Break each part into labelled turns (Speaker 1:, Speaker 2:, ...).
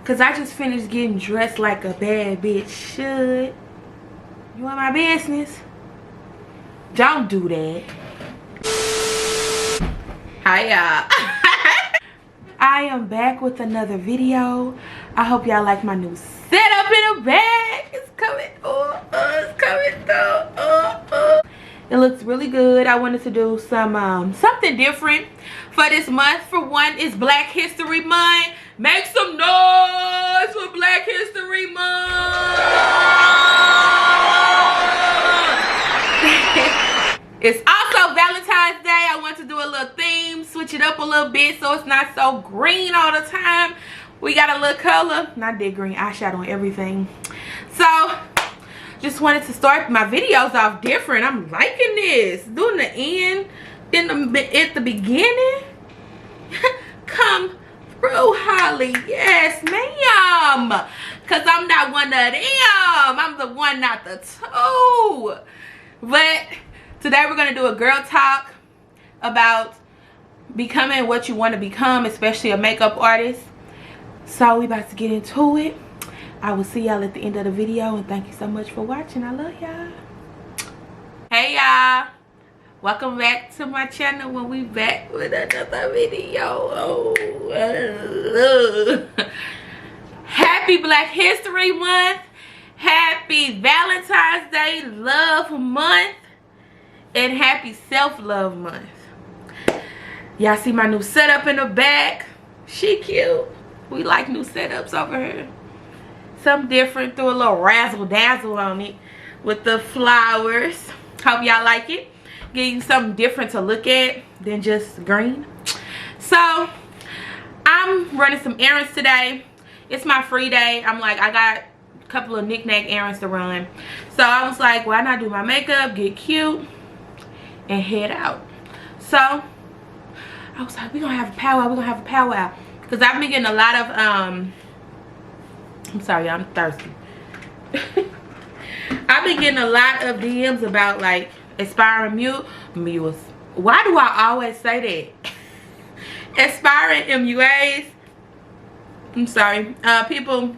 Speaker 1: Cause I just finished getting dressed like a bad bitch should. You want my business? Don't do that. Hi y'all. I am back with another video. I hope y'all like my new setup in the bag. It's coming. It's coming though. It looks really good. I wanted to do some something different for this month. For one, it's Black History Month. Make some noise for Black History Month. It's also Valentine's Day. I want to do a little theme, switch it up a little bit so it's not so green all the time. We got a little color, not that green, eyeshadow on everything. So just wanted to start my videos off different. I'm liking this. Doing the end, then at the beginning. Come through, Holly. Yes, ma'am. Cause I'm not one of them. I'm the one, not the two. But today we're gonna do a girl talk about becoming what you want to become, especially a makeup artist. So we about to get into it. I will see y'all at the end of the video, and thank you so much for watching. I love y'all. Hey y'all, welcome back to my channel. When we back with another video. Happy Black History Month. Happy Valentine's Day Love Month. And happy Self-Love Month. Y'all see my new setup in the back? She cute. We like new setups over here. Something different. Threw a little razzle dazzle on it with the flowers. Hope y'all like it. Give you something different to look at than just green. So I'm running some errands today. It's my free day. I'm like, I got a couple of knick-knack errands to run. So I was like, why not do my makeup, get cute, and head out. So I was like, we're gonna have a powwow. We're gonna have a powwow. Because I've been getting a lot of I'm sorry, I'm thirsty. I've been getting a lot of DMs about like aspiring mules. Why do I always say that? Aspiring MUAs. I'm sorry. People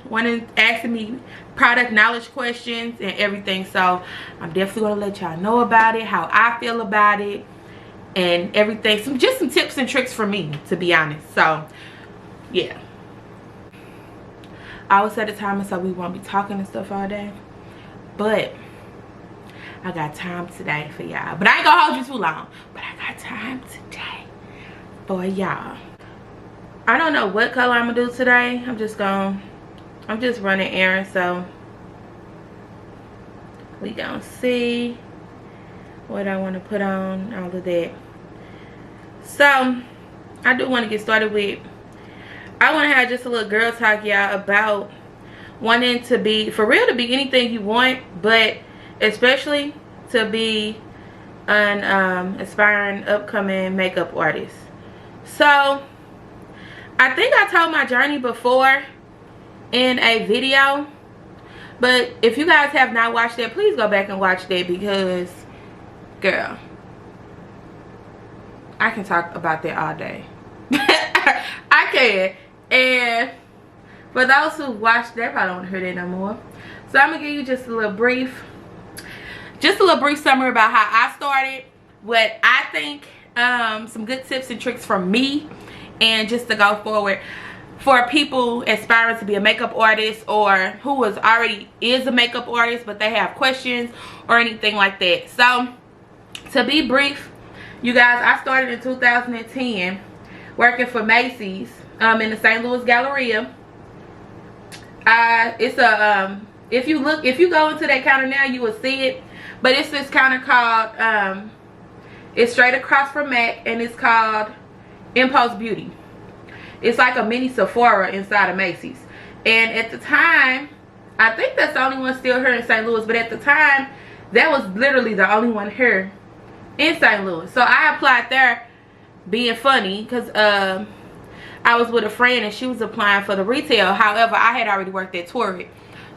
Speaker 1: asking me product knowledge questions and everything. So I'm definitely gonna let y'all know about it, how I feel about it, and everything. Just some tips and tricks for me, to be honest. So yeah. I will set a timer so we won't be talking and stuff all day. But I got time today for y'all. But I ain't gonna hold you too long. But I got time today for y'all. I don't know what color I'm gonna do today. I'm just running errands, so we gonna see what I want to put on, all of that. So I do want to get started with, I want to have just a little girl talk, y'all, about wanting to be, for real, to be anything you want, but especially to be an aspiring upcoming makeup artist. So I think I told my journey before in a video, but if you guys have not watched that, please go back and watch that, because girl, I can talk about that all day. I can. And for those who watched that, probably don't want to hear that no more. So I'm gonna give you just a little brief summary about how I started, what I think, some good tips and tricks from me, and just to go forward for people aspiring to be a makeup artist, or who already is a makeup artist but they have questions or anything like that. So to be brief, you guys, I started in 2010 working for Macy's in the St. Louis Galleria. It's a if you go into that counter now, you will see it, but it's this counter called it's straight across from MAC, and it's called Impulse Beauty. It's like a mini Sephora inside of Macy's. And at the time, I think that's the only one still here in St. Louis, but at the time, that was literally the only one here in St. Louis. So I applied there being funny, because I was with a friend and she was applying for the retail. However, I had already worked at Torrid.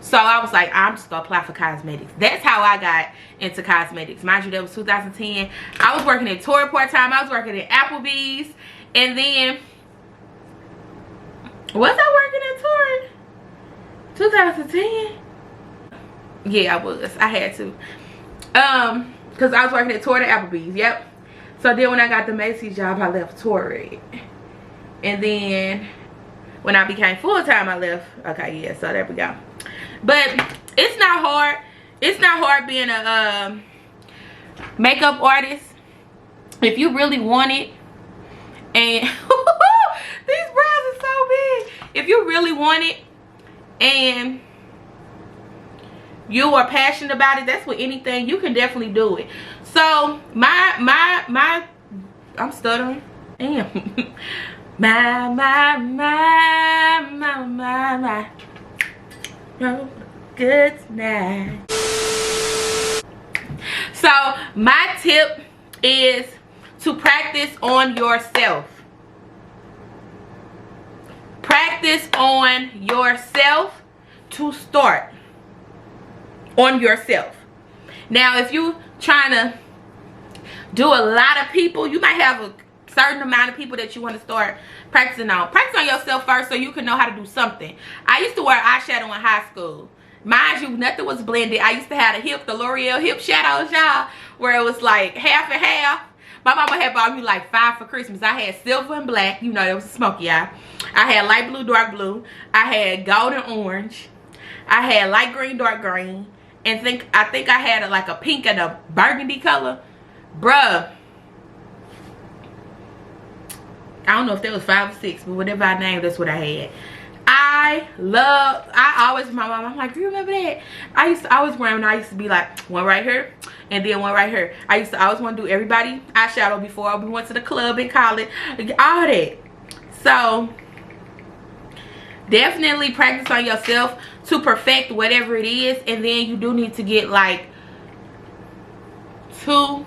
Speaker 1: So I was like, I'm just gonna apply for cosmetics. That's how I got into cosmetics. Mind you, that was 2010. I was working at Torrid part-time. I was working at Applebee's. And then, was I working at Torrid? 2010? Yeah, I was. I had to. Because I was working at Torrid Applebee's. Yep. So then when I got the Macy's job, I left Torrid. And then when I became full-time, I left. Okay, yeah, so there we go. But it's not hard. It's not hard being a makeup artist. If you really want it. And these brows are so big. If you really want it and you are passionate about it, that's with anything, you can definitely do it. So my I'm stuttering. Damn. my oh, good night. So my tip is to practice on yourself. Practice on yourself to start on yourself. Now if you trying to do a lot of people, you might have a certain amount of people that you want to start practicing on. Practice on yourself first so you can know how to do something. I used to wear eyeshadow in high school. Mind you, nothing was blended. I used to have the L'Oreal hip shadows, y'all, where it was like half and half. My mama had bought me like 5 for Christmas. I had silver and black. You know, it was smoky eye. I had light blue, dark blue. I had gold and orange. I had light green, dark green. And I think I had like a pink and a burgundy color. Bruh. I don't know if that was 5 or 6, but whatever I named, that's what I had. I always, my mom, I'm like, do you remember that? I used to always wear them, and I used to be like, one right here, and then one right here. I used to always want to do everybody eyeshadow before we went to the club in college, all that. So, definitely practice on yourself to perfect whatever it is, and then you do need to get like 3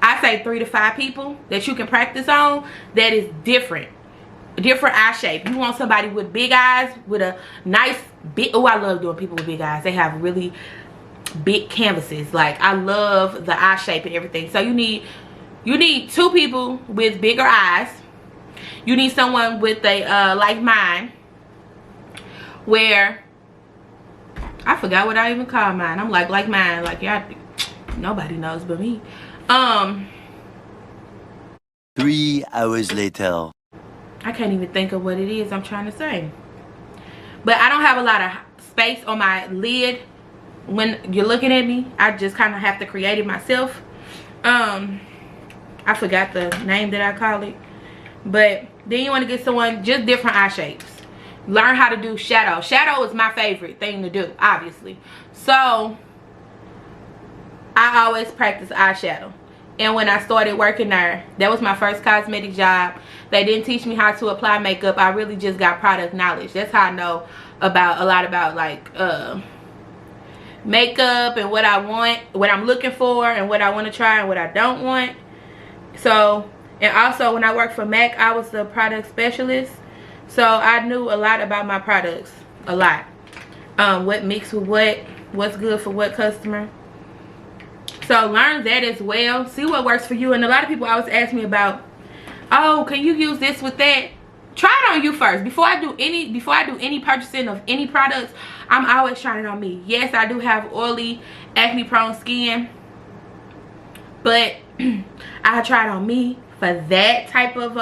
Speaker 1: to 5 people that you can practice on that is different eye shape. You want somebody with big eyes, with a nice big, oh, I love doing people with big eyes. They have really big canvases. Like, I love the eye shape and everything. So you need 2 people with bigger eyes. You need someone with a like mine, where I forgot what I even call mine. I'm like mine, like y'all, nobody knows but me.
Speaker 2: 3 hours later.
Speaker 1: I can't even think of what it is I'm trying to say. But I don't have a lot of space on my lid when you're looking at me. I just kind of have to create it myself. I forgot the name that I call it. But then you want to get someone just different eye shapes. Learn how to do shadow. Shadow is my favorite thing to do, obviously. So I always practice eyeshadow. And when I started working there, that was my first cosmetic job. They didn't teach me how to apply makeup. I really just got product knowledge. That's how I know about a lot about like makeup and what I want, what I'm looking for, and what I want to try and what I don't want. So, and also when I worked for MAC, I was the product specialist. So I knew a lot about my products, a lot. What mixed with what, what's good for what customer. So learn that as well. See what works for you. And a lot of people always ask me about, oh, can you use this with that? Try it on you first. Before I do any purchasing of any products, I'm always trying it on me. Yes, I do have oily, acne prone skin, but I try it on me for that type of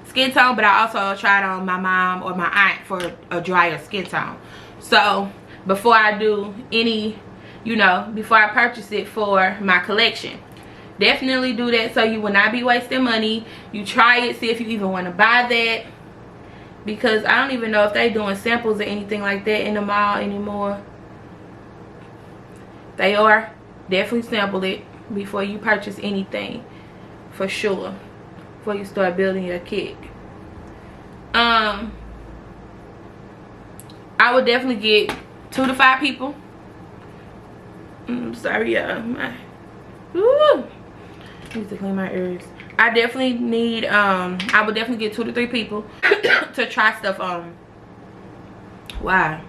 Speaker 1: skin tone. But I also try it on my mom or my aunt for a drier skin tone. So before I do any, you know, before I purchase it for my collection, definitely do that so you will not be wasting money. You try it, see if you even want to buy that, because I don't even know if they're doing samples or anything like that in the mall anymore. They are. Definitely sample it before you purchase anything, for sure, before you start building your kit. I would definitely get 2 to 5 people. Sorry, y'all. I need to clean my ears. I definitely need, I would definitely get 2 to 3 people to try stuff on. Why?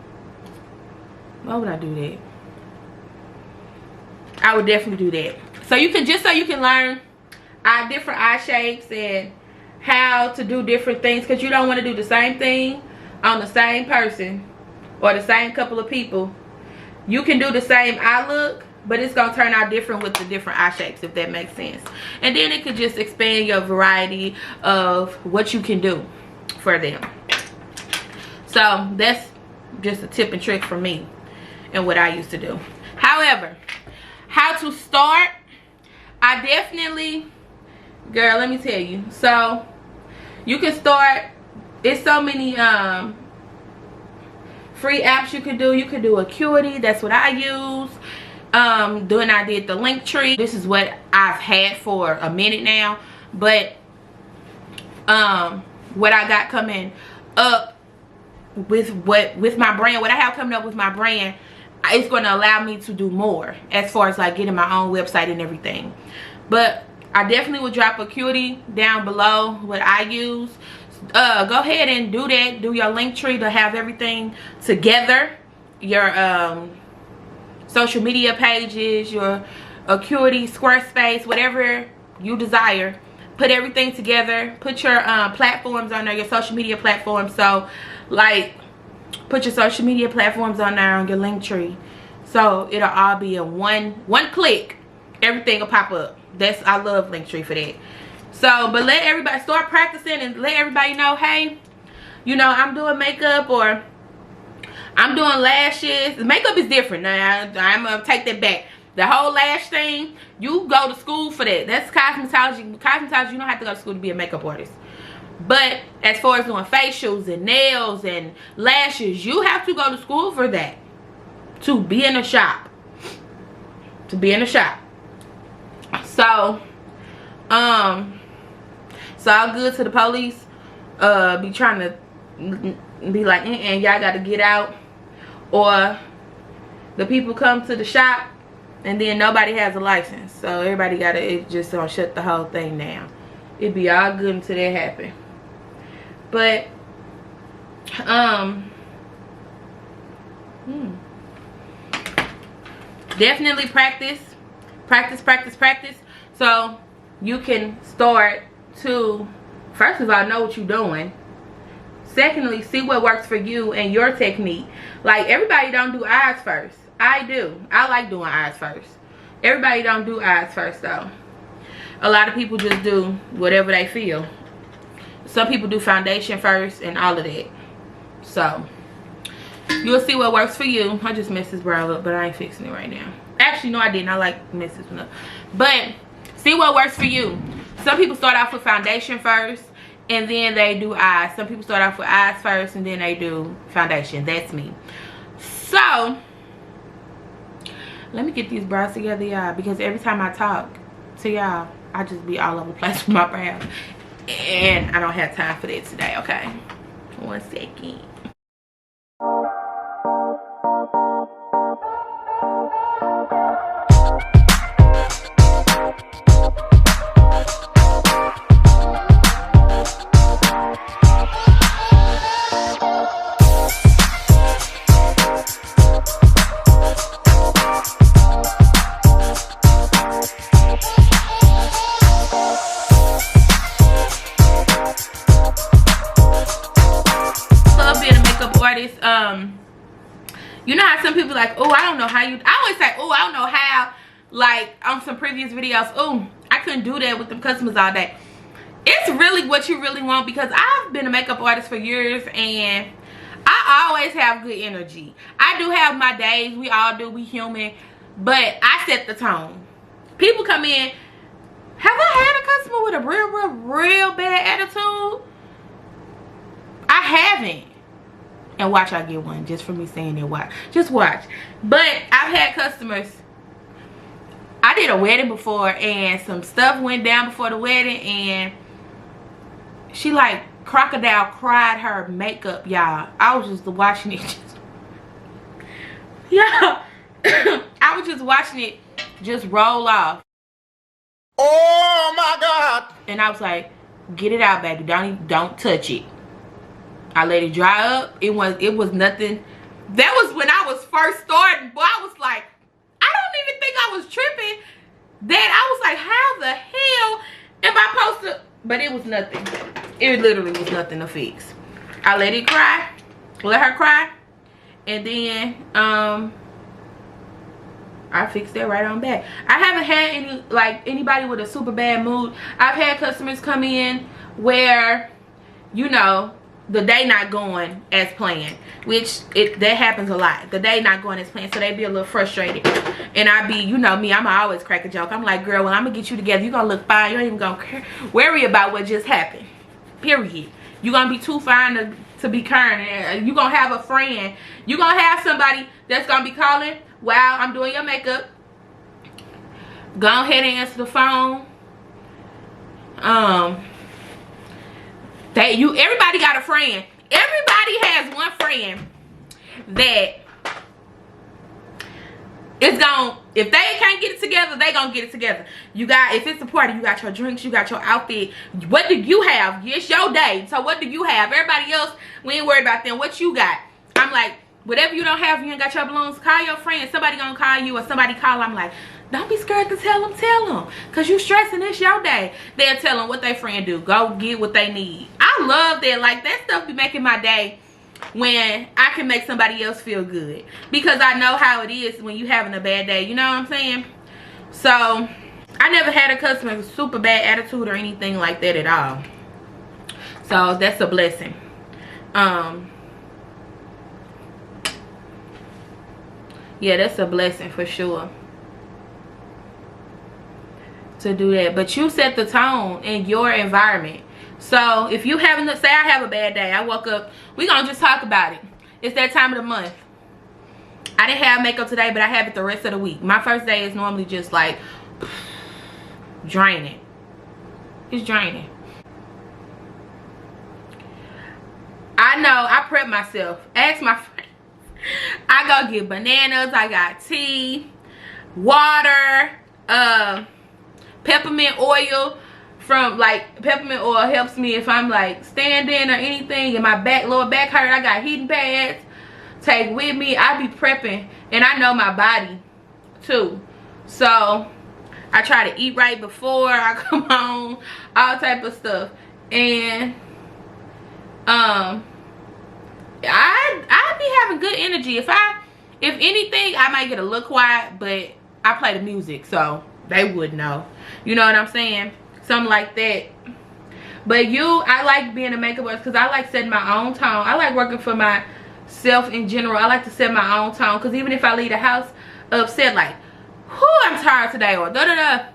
Speaker 1: Why would I do that? I would definitely do that. So you can, just so you can learn different eye shapes and how to do different things, because you don't want to do the same thing on the same person or the same couple of people, you can do the same eye look, but it's gonna turn out different with the different eye shapes, if that makes sense. And then it could just expand your variety of what you can do for them. So that's just a tip and trick for me and what I used to do. However, how to start, I definitely, girl, let me tell you. So you can start, it's so many free apps you can do. You can do Acuity, that's what I use. Then I did the link tree. This is what I've had for a minute now, but what I got coming up with my brand, what I have coming up with my brand, it's going to allow me to do more as far as like getting my own website and everything. But I definitely will drop Acuity down below, what I use. Go ahead and do that. Do your link tree to have everything together. Your social media pages, your Acuity, Squarespace, whatever you desire. Put everything together. Put your platforms on there, your social media platforms. So like, put your social media platforms on there on your link tree. So it'll all be in one click. Everything will pop up. I love Linktree for that. So, but let everybody start practicing and let everybody know, hey, you know, I'm doing makeup or I'm doing lashes. Makeup is different. Now, I'm going to take that back. The whole lash thing, you go to school for that. That's cosmetology. Cosmetology, you don't have to go to school to be a makeup artist. But as far as doing facials and nails and lashes, you have to go to school for that. To be in a shop. To be in a shop. So, so all good to the police. Be trying to be like, y'all got to get out. Or the people come to the shop and then nobody has a license. So everybody got to, it just gonna shut the whole thing down. It'd be all good until that happen. But, definitely practice. Practice. So you can start to, first of all, know what you're doing. Secondly, see what works for you and your technique. Like, everybody don't do eyes first. I do. I like doing eyes first. Everybody don't do eyes first though. A lot of people just do whatever they feel. Some people do foundation first and all of that. So you'll see what works for you. I just messed this brow up, but I ain't fixing it right now. Actually, no, I didn't. I like mess this one up. But see what works for you. Some people start off with foundation first and then they do eyes. Some people start off with eyes first and then they do foundation. That's me. So let me get these brows together, y'all, because every time I talk to y'all, I just be all over the place with my brows. And I don't have time for that today, okay? 1 second. Artist, you know how some people like, oh, I don't know how you, I always say, oh, I don't know how, like on some previous videos, oh, I couldn't do that with them customers all day. It's really what you really want, because I've been a makeup artist for years and I always have good energy. I do have my days, we all do, we human, but I set the tone. People come in, have I had a customer with a real bad attitude? I haven't. And watch, I get one just for me saying it. Watch, just watch. But I've had customers. I did a wedding before and some stuff went down before the wedding and she like crocodile cried her makeup, y'all. I was just watching it. Yeah. I was just watching it just roll off.
Speaker 3: Oh my God.
Speaker 1: And I was like, get it out, baby. Don't touch it. I let it dry up. It was nothing. That was when I was first starting. Boy, I was like, I don't even think I was tripping. That I was like, how the hell am I supposed to? But it was nothing. It literally was nothing to fix. I let it cry. Let her cry. And then I fixed that right on back. I haven't had anybody with a super bad mood. I've had customers come in where, you know, the day not going as planned, which that happens a lot. The day not going as planned, so they be a little frustrated. And I be, you know me, I'm always crack a joke. I'm like, girl, when I'm gonna get you together, you gonna look fine. You ain't even gonna worry about what just happened. Period. You gonna be too fine to be current. You gonna have a friend. You gonna have somebody that's gonna be calling while I'm doing your makeup. Go ahead and answer the phone. Everybody got a friend. Everybody has one friend that is gonna, if they can't get it together, they gonna get it together. You got, if it's a party, you got your drinks, you got your outfit. What do you have? It's your day, so what do you have? Everybody else, we ain't worried about them. What you got? I'm like, whatever you don't have, you ain't got your balloons, call your friend. Somebody gonna call you, or somebody call. I'm like, don't be scared to tell them, because you stressing. It's your day. They'll tell them what their friend do. Go get what they need. I love that. Like, that stuff be making my day when I can make somebody else feel good, because I know how it is when you having a bad day. You know what I'm saying? So I never had a customer with super bad attitude or anything like that at all. So that's a blessing. Yeah, that's a blessing for sure to do that. But you set the tone in your environment. So if you having, say I have a bad day, I woke up, we gonna just talk about it. It's that time of the month. I didn't have makeup today, but I have it the rest of the week. My first day is normally just like draining. It's draining. I know, I prep myself. Ask my friends. I go get bananas, I got tea, water, peppermint oil. From, like, peppermint oil helps me if I'm like standing or anything and my lower back hurt. I got heating pads take with me. I be prepping, and I know my body too, so I try to eat right before I come home, all type of stuff. And I be having good energy. If anything, I might get a little quiet, but I play the music, so they would know. You know what I'm saying? Something like that. But I like being a makeup artist because I like setting my own tone. I like working for myself in general. I like to set my own tone, because even if I leave the house upset, like, whoo, I'm tired today, or da-da-da,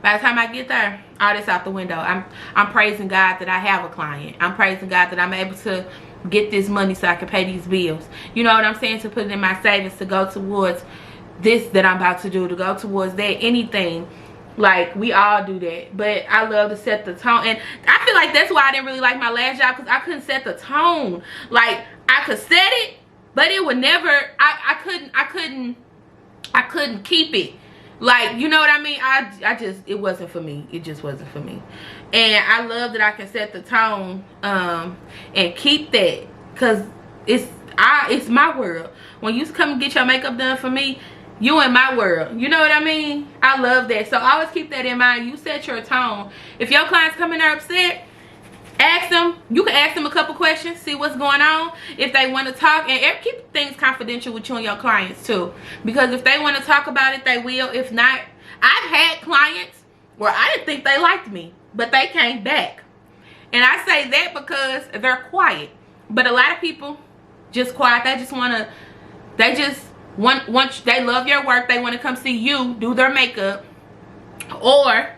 Speaker 1: by the time I get there, all this out the window. I'm praising God that I have a client. I'm praising God that I'm able to get this money so I can pay these bills. You know what I'm saying? To put it in my savings, to go towards this that I'm about to do, to go towards that, anything. Like, we all do that. But I love to set the tone. And I feel like that's why I didn't really like my last job, because I couldn't set the tone. Like, I could set it, but it would never, I couldn't keep it. Like, you know what I mean? It wasn't for me. It just wasn't for me. And I love that I can set the tone and keep that, because it's my world. When you come and get your makeup done for me, you in my world. You know what I mean? I love that. So always keep that in mind. You set your tone. If your clients come in there upset, ask them. You can ask them a couple questions, see what's going on. If they want to talk, and keep things confidential with you and your clients too, because if they want to talk about it, they will. If not, I've had clients where I didn't think they liked me, but they came back. And I say that because they're quiet. But a lot of people just quiet. They just want to, once they love your work, they want to come see you do their makeup, or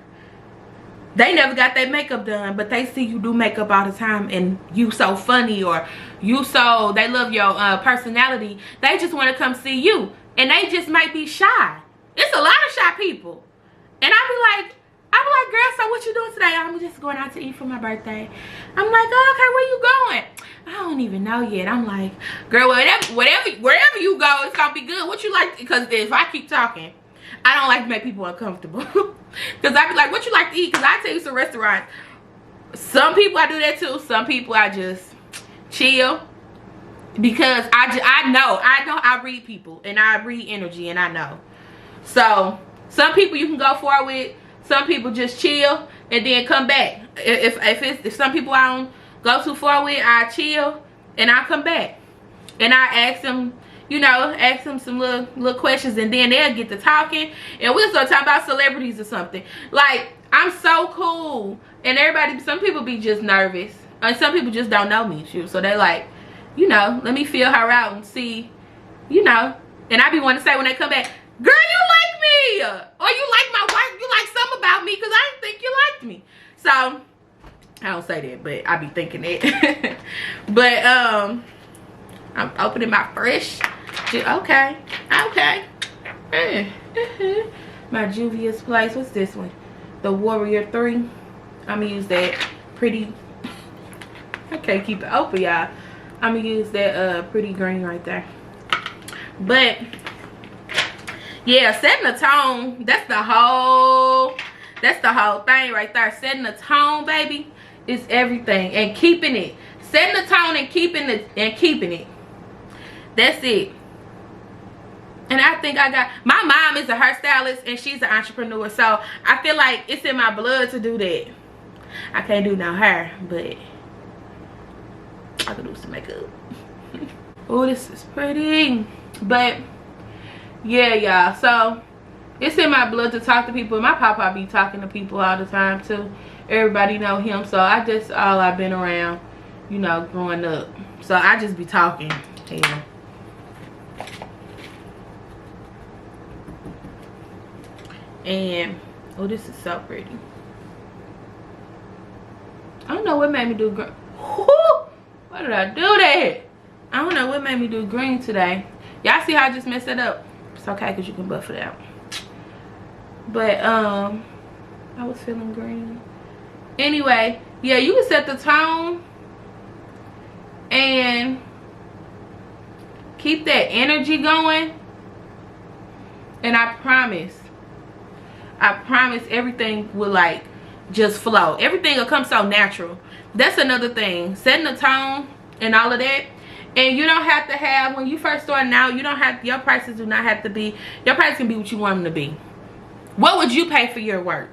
Speaker 1: they never got their makeup done, but they see you do makeup all the time and you so funny, or they love your personality. They just want to come see you, and they just might be shy. It's a lot of shy people. And I be like, girl, so what you doing today? I'm just going out to eat for my birthday. I'm like, oh, okay, where you going? I don't even know yet. I'm like, girl, wherever you go, it's gonna be good. What you like? Because if I keep talking, I don't like to make people uncomfortable. Because I be like, what you like to eat? Because I tell you some restaurants. Some people I do that too. Some people I just chill. Because I know I read people, and I read energy, and I know. So some people you can go far with. Some people just chill and then come back. If some people I don't go too far with, I chill and I come back. And I ask them, you know, ask them some little questions, and then they'll get to talking, and we'll start talking about celebrities or something. Like, I'm so cool, and everybody, some people be just nervous, and some people just don't know me, so they're like, you know, let me feel her out and see, you know. And I be wanting to say when they come back, girl, you like me, or you like my work, you like something about me, because I didn't think you liked me. So I don't say that, but I be thinking it. But I'm opening my fresh, okay. My Juvia's Place. What's this one? The Warrior 3. I'm gonna use that pretty. I can't keep it open, y'all. I'm gonna use that pretty green right there. But yeah, setting the tone. That's the whole thing right there. Setting the tone, baby, is everything, and keeping it. Setting the tone and keeping it. That's it. And I think I got, my mom is a hairstylist and she's an entrepreneur, so I feel like it's in my blood to do that. I can't do no hair, but I can do some makeup. Oh, this is pretty. But yeah, y'all, so it's in my blood to talk to people. My papa be talking to people all the time too. Everybody know him, so that's all I've been around, you know, growing up. So I just be talking. Yeah. And oh, this is so pretty. I don't know what made me do green. Why did I do that? I don't know what made me do green today. Y'all see how I just messed it up? It's okay, because you can buff it out. But I was feeling green. Anyway, yeah, you can set the tone and keep that energy going, and I promise everything will like just flow. Everything will come so natural. That's another thing, setting the tone and all of that. And you don't have to have, when you first starting out, you don't have, your prices do not have to be, your price can be what you want them to be. What would you pay for your work?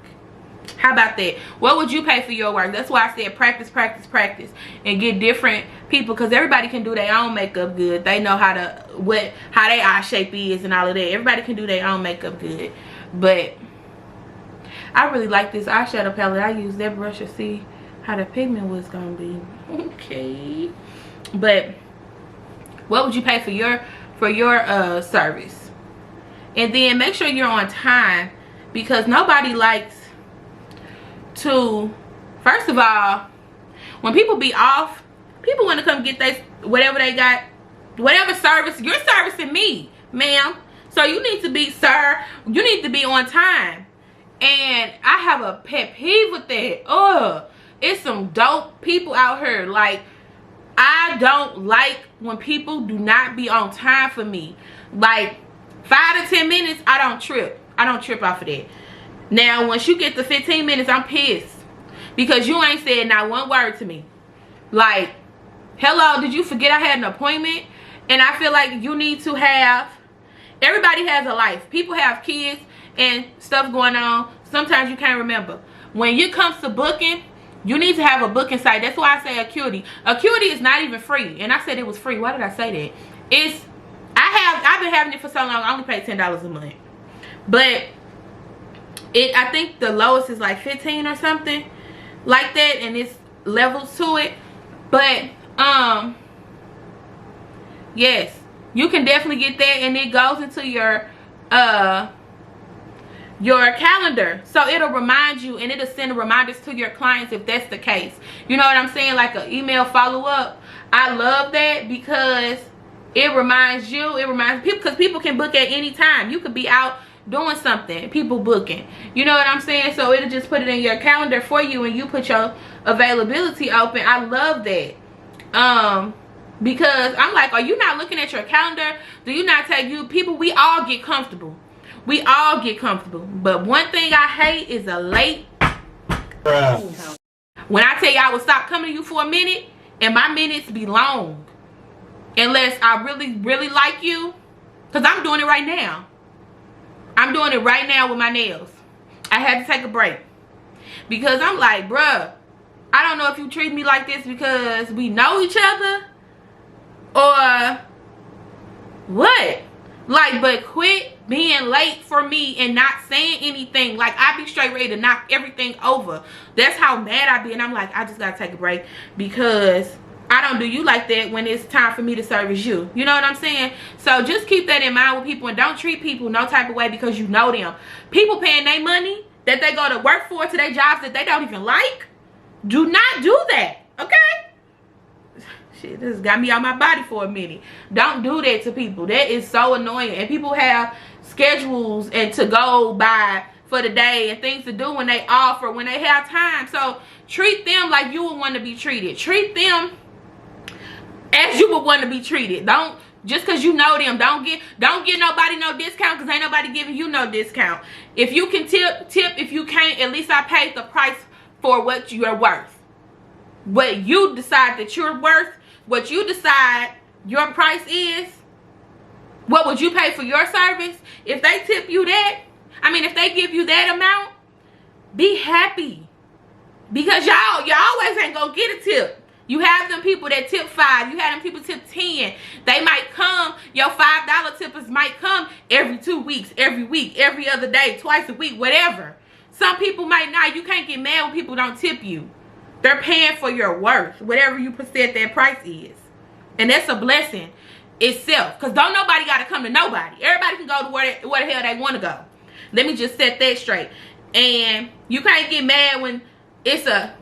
Speaker 1: How about that? What would you pay for your work? That's why I said practice, and get different people, because everybody can do their own makeup good. They know how to, how their eye shape is and all of that. Everybody can do their own makeup good. But I really like this eyeshadow palette. I used that brush to see how the pigment was gonna be. Okay. But what would you pay for your service? And then make sure you're on time, because nobody likes to, first of all, when people be off, people want to come get their whatever they got, whatever service. You're servicing me, ma'am, so you need to be, sir, you need to be on time. And I have a pet peeve with that. It's some dope people out here. Like, I don't like when people do not be on time for me. Like 5 to 10 minutes, I don't trip off of that. Now once you get to 15 minutes, I'm pissed, because you ain't said not one word to me. Like, hello, did you forget I had an appointment? And I feel like you need to have, everybody has a life. People have kids and stuff going on. Sometimes you can't remember. When it comes to booking, you need to have a booking site. That's why I say Acuity. Acuity is not even free. And I said it was free. Why did I say that? I've been having it for so long. I only pay $10 a month. But I think the lowest is like 15 or something like that, and it's levels to it. But yes, you can definitely get that, and it goes into your calendar, so it'll remind you, and it'll send reminders to your clients if that's the case. You know what I'm saying? Like an email follow-up. I love that, because it reminds you, it reminds people, because people can book at any time. You could be out doing something, people booking, you know what I'm saying? So it'll just put it in your calendar for you, and you put your availability open. I love that. Because I'm like, are you not looking at your calendar? Do you not take you people? We all get comfortable. We all get comfortable. But one thing I hate is a late. When I tell you I will stop coming to you for a minute, and my minutes be long, unless I really like you, because I'm doing it right now. I'm doing it right now with my nails. I had to take a break, because I'm like, bruh, I don't know if you treat me like this because we know each other, or What? Like, but quit being late for me and not saying anything. Like, I be straight ready to knock everything over. That's how mad I be. And I'm like, I just gotta take a break because I don't do you like that when it's time for me to service you. You know what I'm saying? So just keep that in mind with people, and don't treat people no type of way because you know them. People paying their money that they go to work for to their jobs that they don't even like. Do not do that, okay? Shit, this got me on my body for a minute. Don't do that to people. That is so annoying. And people have schedules and to go by for the day and things to do when they offer, when they have time. So treat them like you would want to be treated. Treat them as you would want to be treated. Don't, just because you know them, don't give nobody no discount because ain't nobody giving you no discount. If you can tip. If you can't, at least I paid the price for what you're worth. What you decide that you're worth, what you decide your price is, what would you pay for your service? If they tip you that, I mean, if they give you that amount, be happy. Because y'all always ain't gonna get a tip. You have them people that tip 5. You have them people tip 10. They might come, your $5 tippers might come every 2 weeks, every week, every other day, twice a week, whatever. Some people might not. You can't get mad when people don't tip you. They're paying for your worth, whatever you said that price is. And that's a blessing itself. Because don't nobody got to come to nobody. Everybody can go to where the hell they want to go. Let me just set that straight. And you can't get mad when it's a,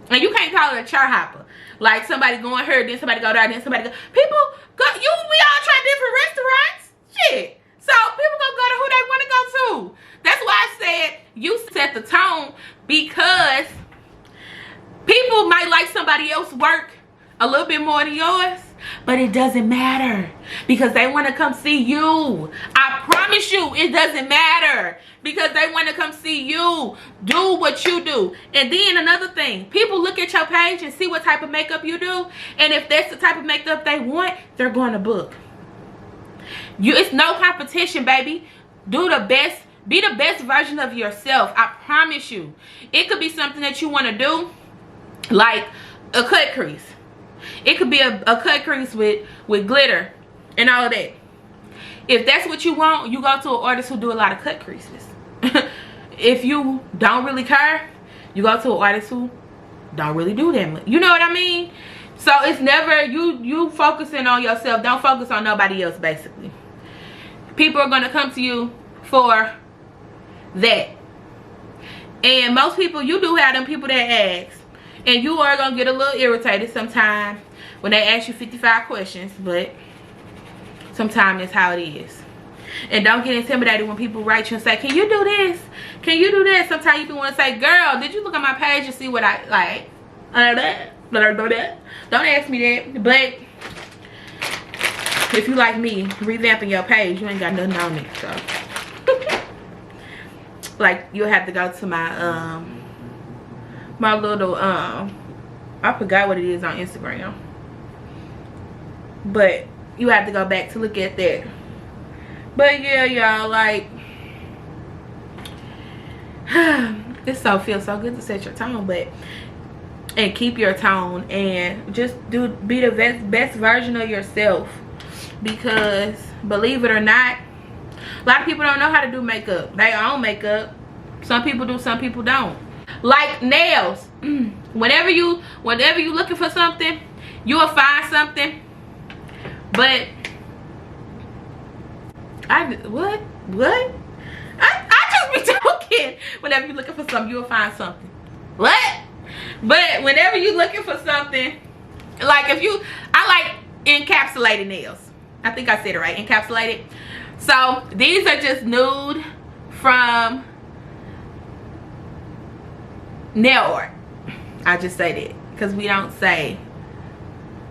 Speaker 1: and you can't call it a chair hopper. Like somebody going here, then somebody go there, then somebody go. People go, we all try different restaurants. Shit. So people gonna go to who they want to go to. That's why I said you set the tone, because people might like somebody else's work a little bit more than yours, but it doesn't matter because they want to come see you. I promise you it doesn't matter because they want to come see you. Do what you do. And then another thing, people look at your page and see what type of makeup you do, and if that's the type of makeup they want, they're going to book you. It's no competition, baby. Do the best. Be the best version of yourself. I promise you. It could be something that you want to do, like a cut crease. It could be a cut crease with glitter and all of that. If that's what you want, you go to an artist who do a lot of cut creases. If you don't really care, you go to an artist who don't really do that much. You know what I mean? So it's never you focusing on yourself. Don't focus on nobody else, basically. People are going to come to you for that. And most people, you do have them people that ask. And you are going to get a little irritated sometimes when they ask you 55 questions. But sometimes that's how it is. And don't get intimidated when people write you and say, can you do this? Can you do that? Sometimes you can want to say, girl, did you look at my page and see what I like? Don't ask me that. But if you like me revamping your page, you ain't got nothing on it. So like, you'll have to go to my my little I forgot what it is on Instagram, but you have to go back to look at that. But yeah, y'all, like it feels so good to set your tone, but and keep your tone and just be the best version of yourself, because believe it or not, a lot of people don't know how to do makeup. They own makeup. Some people do, some people don't. Like nails. Whenever you looking for something, you will find something. But I just be talking. Whenever you're looking for something, you will find something. What? But whenever you're looking for something, like I like encapsulated nails. I think I said it right, encapsulated. So these are just nude from nail art. I just say that because we don't say,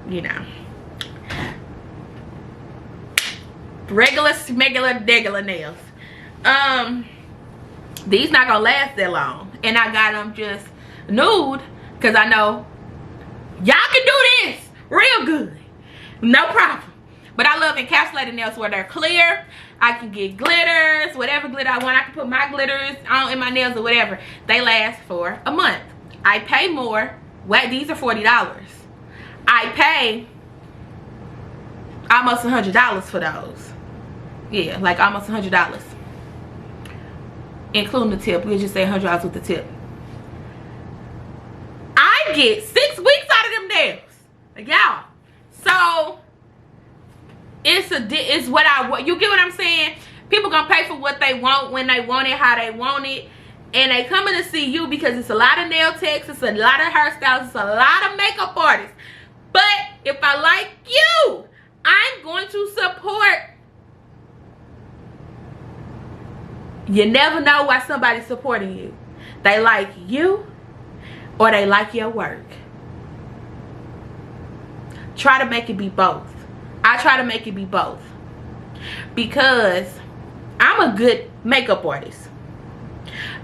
Speaker 1: you know, regular nails. These not gonna last that long, and I got them just nude because I know y'all can do this real good, no problem. But I love encapsulated nails where they're clear. I can get glitters, whatever glitter I want. I can put my glitters on in my nails or whatever. They last for a month. I pay more. These are $40. I pay almost $100 for those. Yeah, like almost $100, including the tip. We'll just say $100 with the tip. I get 6 weeks out of them nails, y'all. So it's what I want. You get what I'm saying? People gonna pay for what they want, when they want it, how they want it, and they coming to see you because it's a lot of nail techs, it's a lot of hairstylists, it's a lot of makeup artists. But if I like you, I'm going to support. You never know why somebody's supporting you. They like you or they like your work. Try to make it be both. I try to make it be both because I'm a good makeup artist.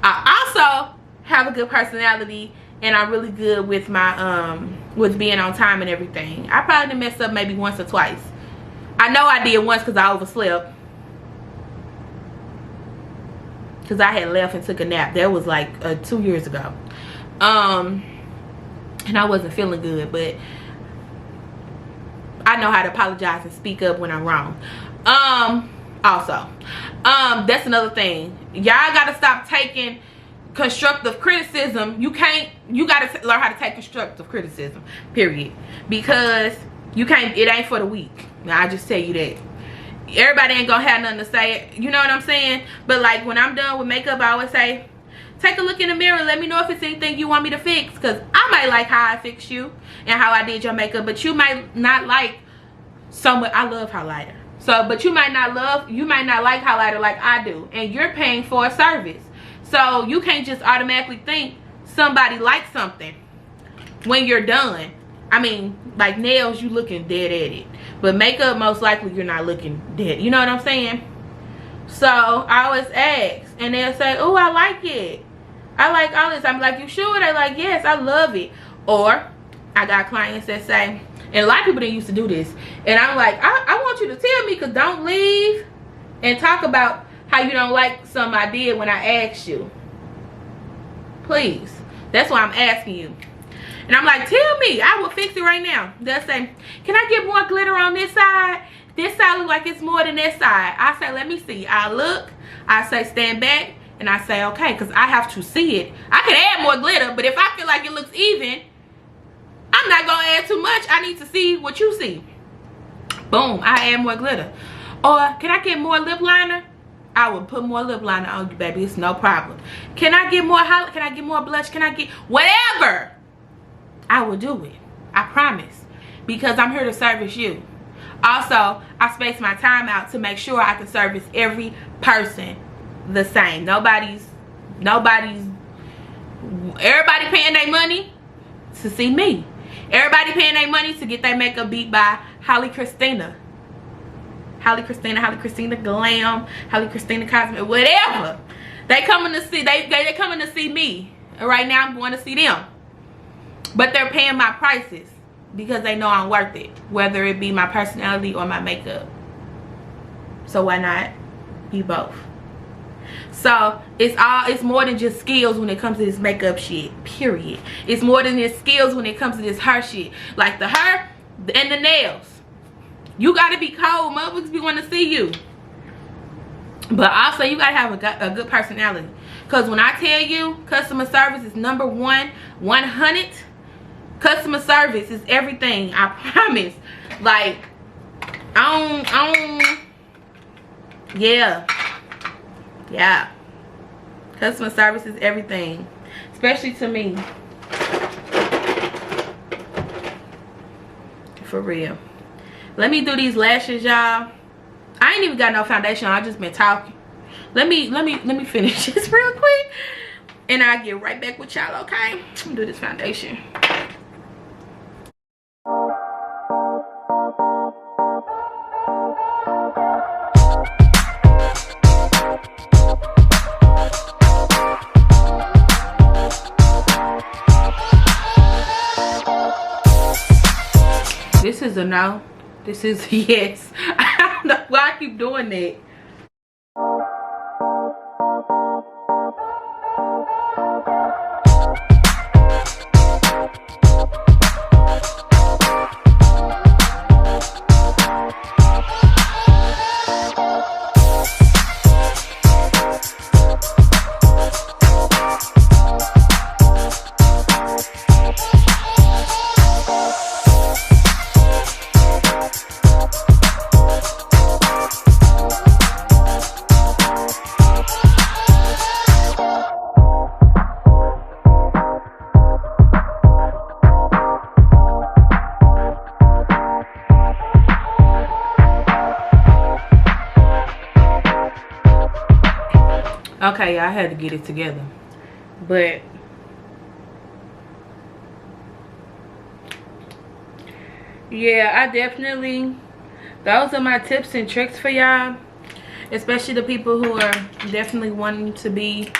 Speaker 1: I also have a good personality, and I'm really good with my with being on time and everything. I probably done messed up maybe once or twice. I know I did once because I overslept. Because I had left and took a nap. That was like 2 years ago. And I wasn't feeling good, but I know how to apologize and speak up when I'm wrong. Also, that's another thing. Y'all gotta stop taking constructive criticism. You gotta learn how to take constructive criticism, period. Because you can't, it ain't for the weak. Now, I just tell you that. Everybody ain't gonna have nothing to say, you know what I'm saying? But like when I'm done with makeup, I always say, take a look in the mirror, let me know if it's anything you want me to fix, because I might like how I fixed you and how I did your makeup, but you might not like someone. I love highlighter, so but you might not like highlighter like I do, and you're paying for a service, so you can't just automatically think somebody likes something when you're done. I mean, like nails, you looking dead at it, but makeup, most likely you're not looking dead. You know what I'm saying? So I always ask, and they'll say, oh, I like it, I like all this. I'm like, you sure? They're like, yes, I love it. Or I got clients that say, and a lot of people that used to do this, and I'm like, I want you to tell me, because don't leave and talk about how you don't like something I did when I asked you. Please. That's why I'm asking you. And I'm like, tell me, I will fix it right now. They'll say, can I get more glitter on this side? This side look like it's more than that side. I say, let me see. I look, I say, stand back, and I say, okay, because I have to see it. I can add more glitter, but if I feel like it looks even, I'm not going to add too much. I need to see what you see. Boom, I add more glitter. Or, can I get more lip liner? I would put more lip liner on you, baby. It's no problem. Can I get more highlight? Can I get more blush? Can I get whatever? I will do it. I promise. Because I'm here to service you. Also, I space my time out to make sure I can service every person the same. Everybody paying their money to see me. Everybody paying their money to get their makeup beat by Kristina. Kristina Glam, Kristina Cosmetics, whatever. They coming to see, they coming to see me. And right now I'm going to see them. But they're paying my prices because they know I'm worth it, whether it be my personality or my makeup. So why not be both? So it's more than just skills when it comes to this makeup shit, period. It's more than just skills when it comes to this hair shit. Like the hair and the nails. You gotta be cold. Motherfuckers be wanting to see you. But also you gotta have a good personality. Because when I tell you customer service is number 100, customer service is everything. I promise. Like, yeah. Customer service is everything. Especially to me. For real. Let me do these lashes, y'all. I ain't even got no foundation on. I just been talking. Let me finish this real quick. And I'll get right back with y'all, okay? Let me do this foundation. This is a no. This is a yes. I don't know why I keep doing that. Okay, I had to get it together. But yeah, I definitely, those are my tips and tricks for y'all, especially the people who are definitely wanting to be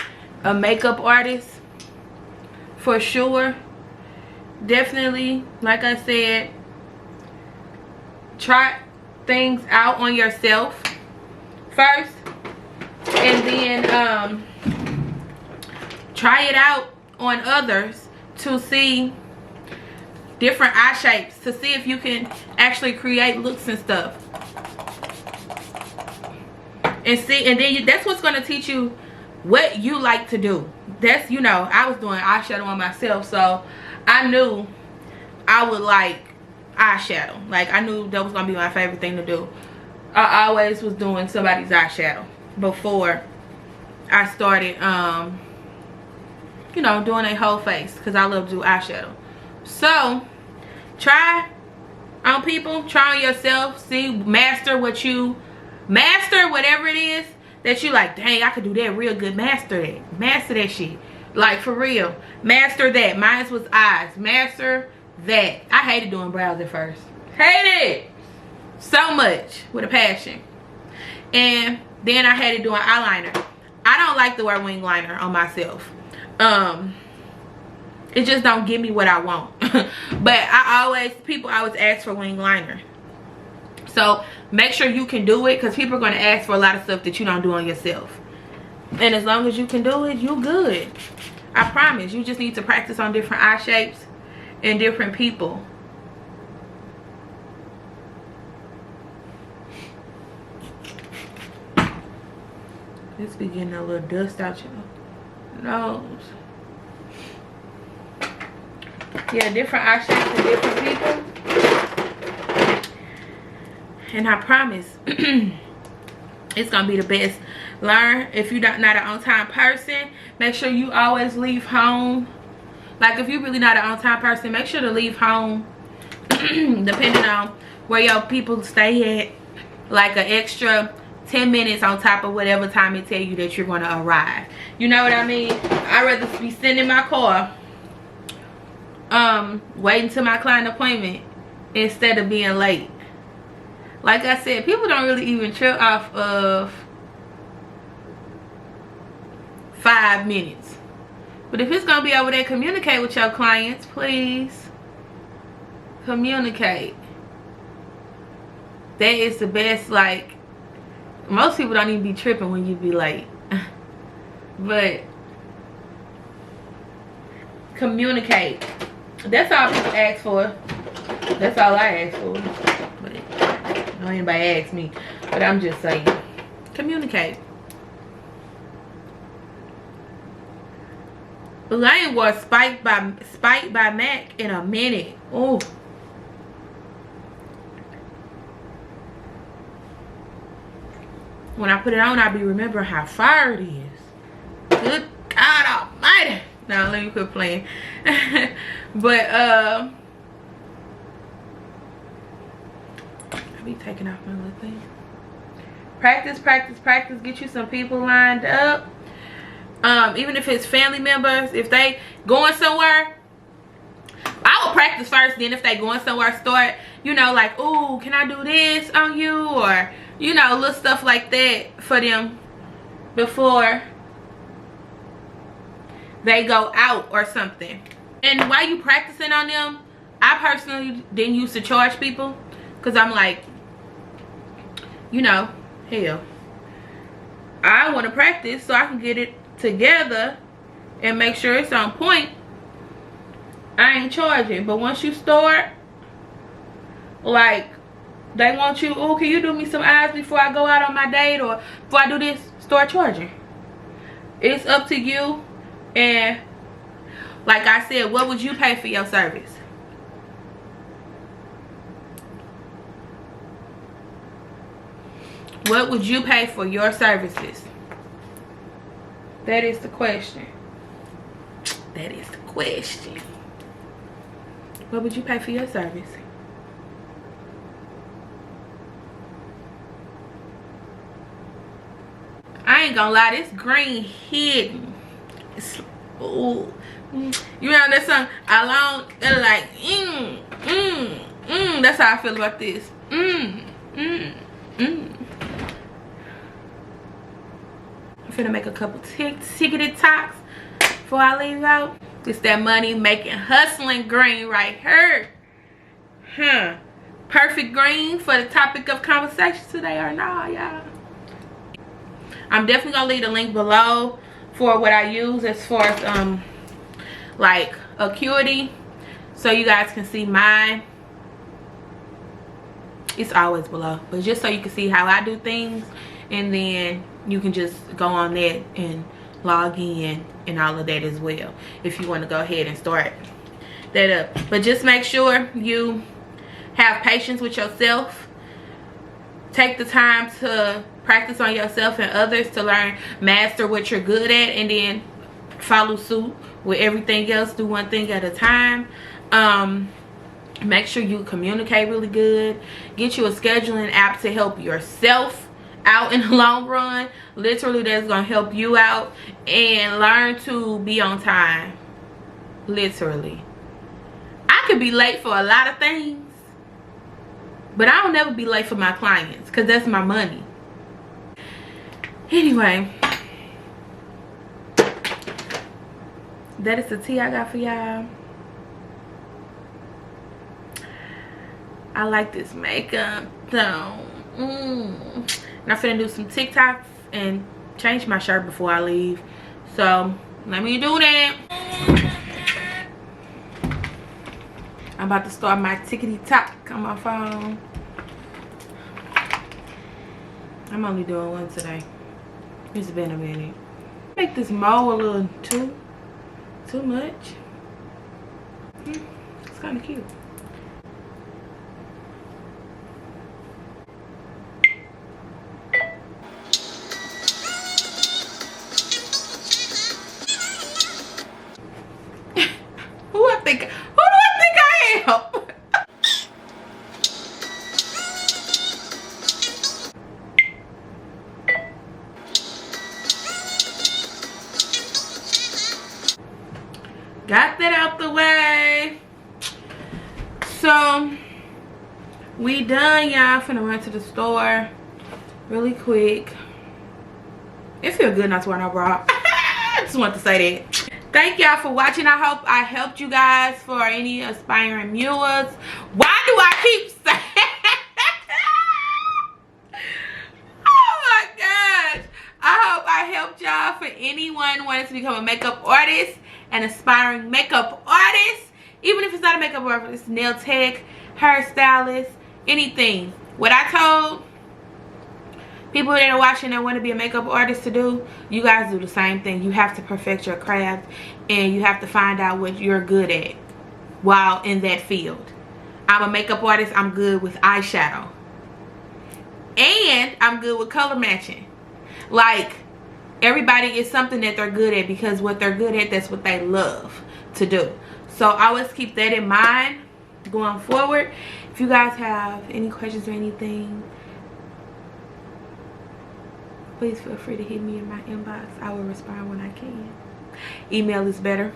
Speaker 1: a makeup artist. For sure, definitely, like I said, try things out on yourself first, and then try it out on others to see different eye shapes, to see if you can actually create looks and stuff, and see, and then that's what's going to teach you what you like to do. That's, you know, I was doing eyeshadow on myself, so I knew I would like eyeshadow. Like, I knew that was gonna be my favorite thing to do. I always was doing somebody's eyeshadow before I started you know, doing a whole face, because I love to do eyeshadow. So try on people, try on yourself, see, master whatever it is that you like. Dang, I could do that real good. Master that shit, like, for real. Master that. Mine was eyes. Master that. I hated doing brows at first. Hated it so much, with a passion. And then I hated doing eyeliner. I don't like to wear wing liner on myself. It just don't give me what I want. But people always ask for wing liner. So make sure you can do it, because people are going to ask for a lot of stuff that you don't do on yourself. And as long as you can do it, you good. I promise. You just need to practice on different eye shapes and different people. Let's be getting a little dust out your nose. Yeah, different eye shapes and different people. And I promise, it's gonna be the best. Learn, if you're not an on-time person, make sure you always leave home. Like, if you're really not an on-time person, make sure to leave home, depending on where your people stay at, like an extra 10 minutes on top of whatever time it tell you that you're gonna arrive. You know what I mean? I'd rather be sitting in my car, waiting till my client appointment, instead of being late. Like I said, people don't really even trip off of 5 minutes. But if it's gonna be over there, communicate with your clients, please. Communicate. That is the best. Like, most people don't even be tripping when you be late. But communicate. That's all people ask for. That's all I ask for. But no anybody ask me. But I'm just saying, communicate. But I ain't wore Spike by Mac in a minute. Oh. When I put it on, I be remembering how fire it is. Good God Almighty. Now let me quit playing. But I be taking off my little thing. Practice, practice, practice. Get you some people lined up. Even if it's family members, if they going somewhere, I will practice first. Then if they going somewhere, start, you know, like, ooh, can I do this on you? Or, you know, little stuff like that for them before they go out or something. And while you practicing on them, I personally didn't used to charge people, because I'm like, you know, hell, I want to practice so I can get it together and make sure it's on point. I ain't charging. But once you start, like, they want you, oh, can you do me some eyes before I go out on my date, or before I do this, start charging. It's up to you. And like I said, what would you pay for your service? What would you pay for your services? That is the question. That is the question. What would you pay for your service? I ain't gonna lie, this green hidden. It's, ooh. You know that song? Alone, they're like, that's how I feel about this. I'm finna make a couple tickety talks before I leave out. It's that money making, hustling green right here. Perfect green for the topic of conversation today or not, y'all. I'm definitely gonna leave the link below for what I use as far as like acuity, so you guys can see mine. It's always below, but just so you can see how I do things, and then you can just go on that and log in and all of that as well if you want to go ahead and start that up. But just make sure you have patience with yourself. Take the time to practice on yourself and others to learn, master what you're good at, and then follow suit with everything else. Do one thing at a time. Make sure you communicate really good. Get you a scheduling app to help yourself out in the long run. Literally, that's gonna help you out. And learn to be on time. Literally, I could be late for a lot of things, but I don't never be late for my clients, because that's my money. Anyway, that is the tea I got for y'all. I like this makeup though. And I'm finna do some TikToks and change my shirt before I leave. So let me do that. I'm about to start my tickety talk on my phone. I'm only doing one today. It's been a minute. Make this Mo a little too much. It's kind of cute. Who do I think I am? Got that out the way. So we done, y'all. Finna run to the store really quick. It feels good not to wear no bra. I just want to say that. Thank y'all for watching. I hope I helped you guys. For any aspiring viewers, why do I keep saying oh my gosh, I hope I helped y'all. For anyone wanting to become a makeup artist, an aspiring makeup artist, even if it's not a makeup artist, nail tech, hairstylist, anything. What I told people that are watching that want to be a makeup artist to do, you guys do the same thing. You have to perfect your craft, and you have to find out what you're good at while in that field. I'm a makeup artist. I'm good with eyeshadow, and I'm good with color matching. Like, everybody is something that they're good at, because what they're good at, that's what they love to do. So always keep that in mind going forward. If you guys have any questions or anything, please feel free to hit me in my inbox. I will respond when I can. Email is better.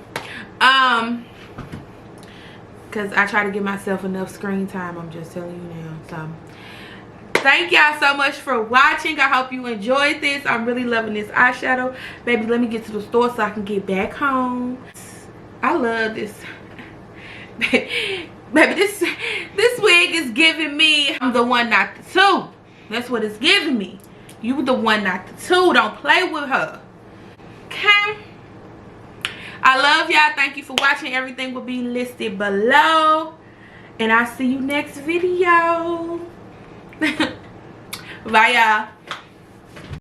Speaker 1: Because I try to give myself enough screen time. I'm just telling you now. So thank y'all so much for watching. I hope you enjoyed this. I'm really loving this eyeshadow. Baby, let me get to the store so I can get back home. I love this. Baby, this wig is giving me, I'm the one, not the two. That's what it's giving me. You the one, not the two. Don't play with her. Okay? I love y'all. Thank you for watching. Everything will be listed below. And I'll see you next video. Bye, y'all.